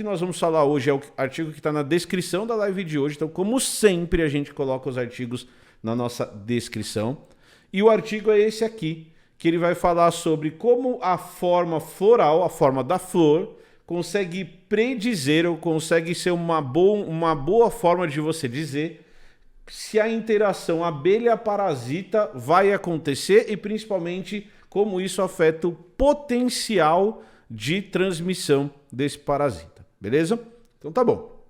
que nós vamos falar hoje é o artigo que está na descrição da live de hoje. Então, como sempre, a gente coloca os artigos na nossa descrição. E o artigo é esse aqui, que ele vai falar sobre como a forma floral, a forma da flor, consegue predizer ou consegue ser uma boa forma de você dizer se a interação abelha-parasita vai acontecer e principalmente como isso afeta o potencial de transmissão desse parasita, beleza? Então tá bom.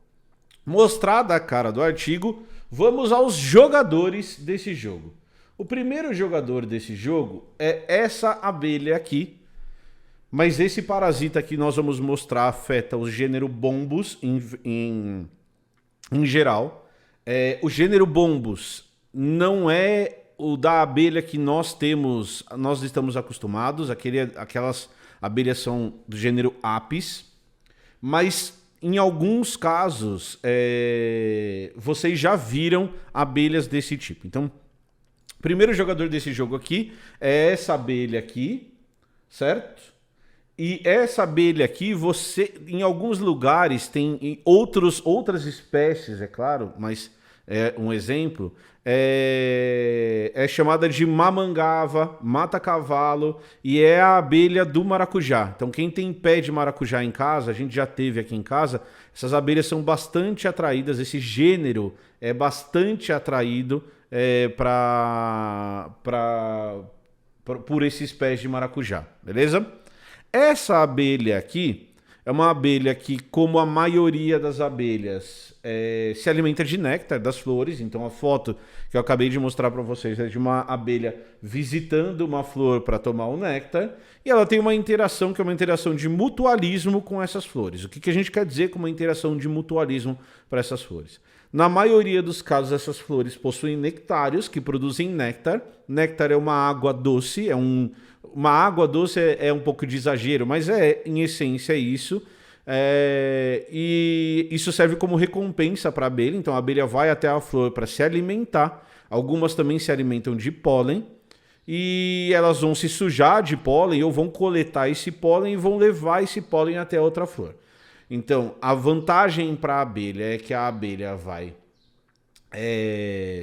Mostrada a cara do artigo, vamos aos jogadores desse jogo. O primeiro jogador desse jogo é essa abelha aqui, mas esse parasita que nós vamos mostrar afeta o gênero Bombus em geral. O gênero Bombus não é o da abelha que nós estamos acostumados, aquelas abelhas são do gênero Apis, mas em alguns casos vocês já viram abelhas desse tipo. Então, o primeiro jogador desse jogo aqui é essa abelha aqui, certo? E essa abelha aqui, em alguns lugares tem outras espécies, é claro, mas um exemplo, é chamada de mamangava, mata-cavalo, e é a abelha do maracujá. Então quem tem pé de maracujá em casa, a gente já teve aqui em casa, essas abelhas são bastante atraídas, esse gênero é bastante atraído por esses pés de maracujá, beleza? Essa abelha aqui é uma abelha que, como a maioria das abelhas, se alimenta de néctar das flores. Então a foto que eu acabei de mostrar para vocês é de uma abelha visitando uma flor para tomar o néctar. E ela tem uma interação que é uma interação de mutualismo com essas flores. O que a gente quer dizer com uma interação de mutualismo para essas flores? Na maioria dos casos, essas flores possuem nectários que produzem néctar. Néctar é uma água doce, uma água doce é um pouco de exagero, mas em essência, isso. E isso serve como recompensa para a abelha. Então, a abelha vai até a flor para se alimentar. Algumas também se alimentam de pólen. E elas vão se sujar de pólen ou vão coletar esse pólen e vão levar esse pólen até a outra flor. Então, a vantagem para a abelha é que a abelha vai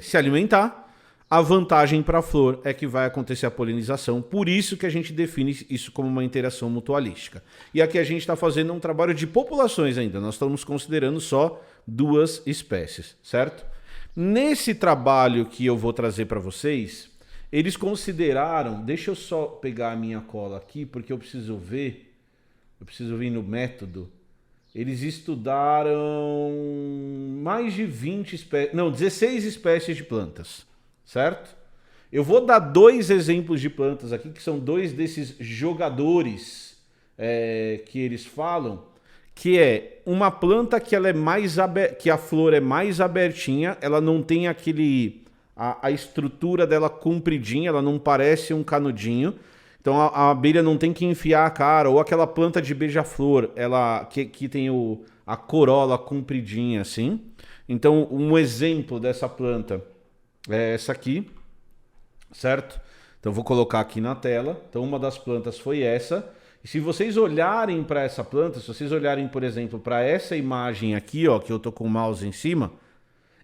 se alimentar. A vantagem para a flor é que vai acontecer a polinização. Por isso que a gente define isso como uma interação mutualística. E aqui a gente está fazendo um trabalho de populações ainda. Nós estamos considerando só 2 espécies, certo? Nesse trabalho que eu vou trazer para vocês, eles consideraram... Deixa eu só pegar a minha cola aqui, porque eu preciso ver. Eu preciso vir no método. Eles estudaram mais de 16 espécies de plantas, certo? Eu vou dar 2 exemplos de plantas aqui, que são 2 desses jogadores que eles falam, que é uma planta que ela é que a flor é mais abertinha, ela não tem a estrutura dela compridinha, ela não parece um canudinho. Então a abelha não tem que enfiar a cara, ou aquela planta de beija-flor, que tem a corola compridinha assim. Então um exemplo dessa planta é essa aqui, certo? Então vou colocar aqui na tela. Então uma das plantas foi essa. E se vocês olharem para essa planta, se vocês olharem, por exemplo, para essa imagem aqui, ó, que eu tô com o mouse em cima,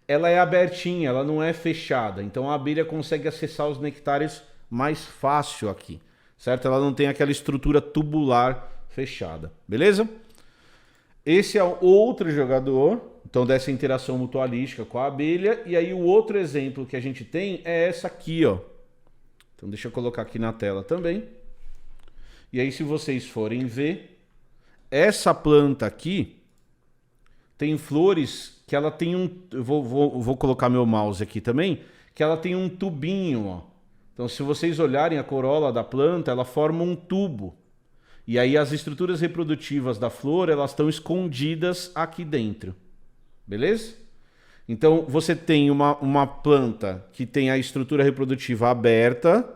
ela é abertinha, ela não é fechada. Então a abelha consegue acessar os nectários mais fácil aqui. Certo? Ela não tem aquela estrutura tubular fechada, beleza? Esse é outro jogador, então, dessa interação mutualística com a abelha. E aí o outro exemplo que a gente tem é essa aqui, ó. Então deixa eu colocar aqui na tela também. E aí, se vocês forem ver, essa planta aqui tem flores que ela tem eu vou colocar meu mouse aqui também, que ela tem um tubinho, ó. Então, se vocês olharem a corola da planta, ela forma um tubo. E aí as estruturas reprodutivas da flor, elas estão escondidas aqui dentro. Beleza? Então, você tem uma planta que tem a estrutura reprodutiva aberta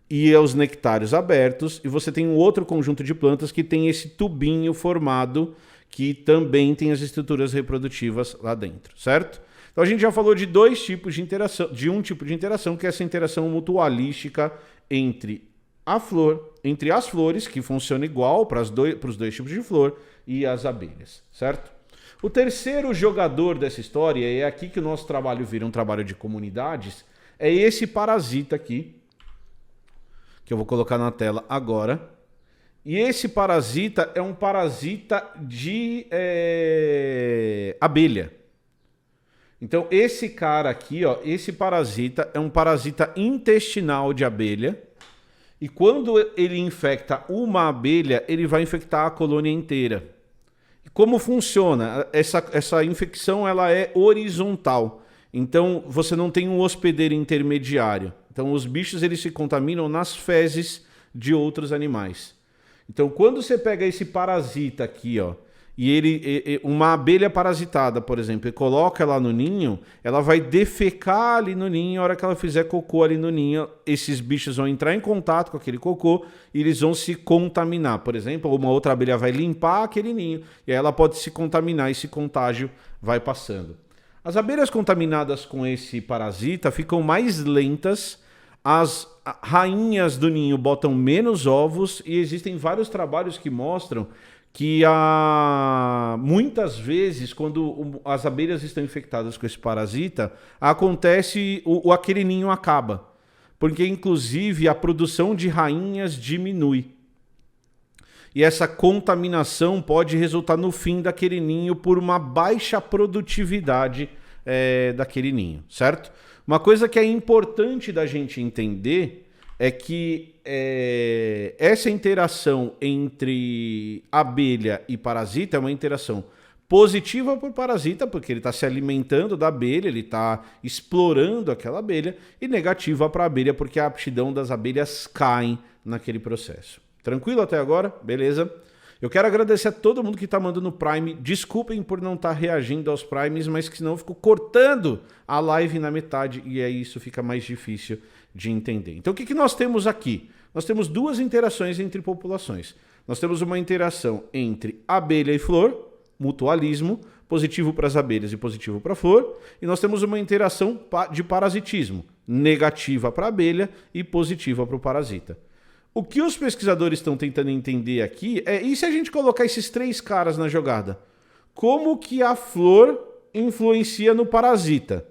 e os nectários abertos. E você tem um outro conjunto de plantas que tem esse tubinho formado que também tem as estruturas reprodutivas lá dentro, certo? Então a gente já falou de 2 tipos de interação, de um tipo de interação, que é essa interação mutualística entre a flor, entre as flores, que funciona igual para os dois tipos de flor, e as abelhas, certo? O terceiro jogador dessa história, e é aqui que o nosso trabalho vira um trabalho de comunidades, é esse parasita aqui, que eu vou colocar na tela agora. E esse parasita é um parasita de abelha. Então esse cara aqui, ó, esse parasita é um parasita intestinal de abelha. E quando ele infecta uma abelha, ele vai infectar a colônia inteira. Como funciona? Essa infecção ela é horizontal. Então você não tem um hospedeiro intermediário. Então os bichos eles se contaminam nas fezes de outros animais. Então quando você pega esse parasita aqui, ó, e uma abelha parasitada, por exemplo, e coloca ela no ninho, ela vai defecar ali no ninho. A hora que ela fizer cocô ali no ninho, esses bichos vão entrar em contato com aquele cocô e eles vão se contaminar. Por exemplo, uma outra abelha vai limpar aquele ninho e aí ela pode se contaminar e esse contágio vai passando. As abelhas contaminadas com esse parasita ficam mais lentas, as rainhas do ninho botam menos ovos e existem vários trabalhos que mostram que muitas vezes, quando as abelhas estão infectadas com esse parasita, acontece, aquele ninho acaba. Porque, inclusive, a produção de rainhas diminui. E essa contaminação pode resultar no fim daquele ninho por uma baixa produtividade daquele ninho, certo? Uma coisa que é importante da gente entender é que essa interação entre abelha e parasita é uma interação positiva para o parasita, porque ele está se alimentando da abelha, ele está explorando aquela abelha, e negativa para a abelha, porque a aptidão das abelhas cai naquele processo. Tranquilo até agora? Beleza? Eu quero agradecer a todo mundo que está mandando Prime. Desculpem por não estar reagindo aos Primes, mas que senão eu fico cortando a live na metade e aí isso fica mais difícil de entender. Então o que nós temos aqui? Nós temos duas interações entre populações. Nós temos uma interação entre abelha e flor, mutualismo, positivo para as abelhas e positivo para a flor, e nós temos uma interação de parasitismo, negativa para a abelha e positiva para o parasita. O que os pesquisadores estão tentando entender aqui é, e se a gente colocar esses três caras na jogada? Como que a flor influencia no parasita?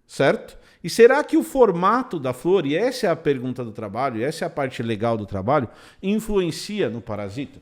Certo? E será que o formato da flor, e essa é a pergunta do trabalho, e essa é a parte legal do trabalho, influencia no parasita?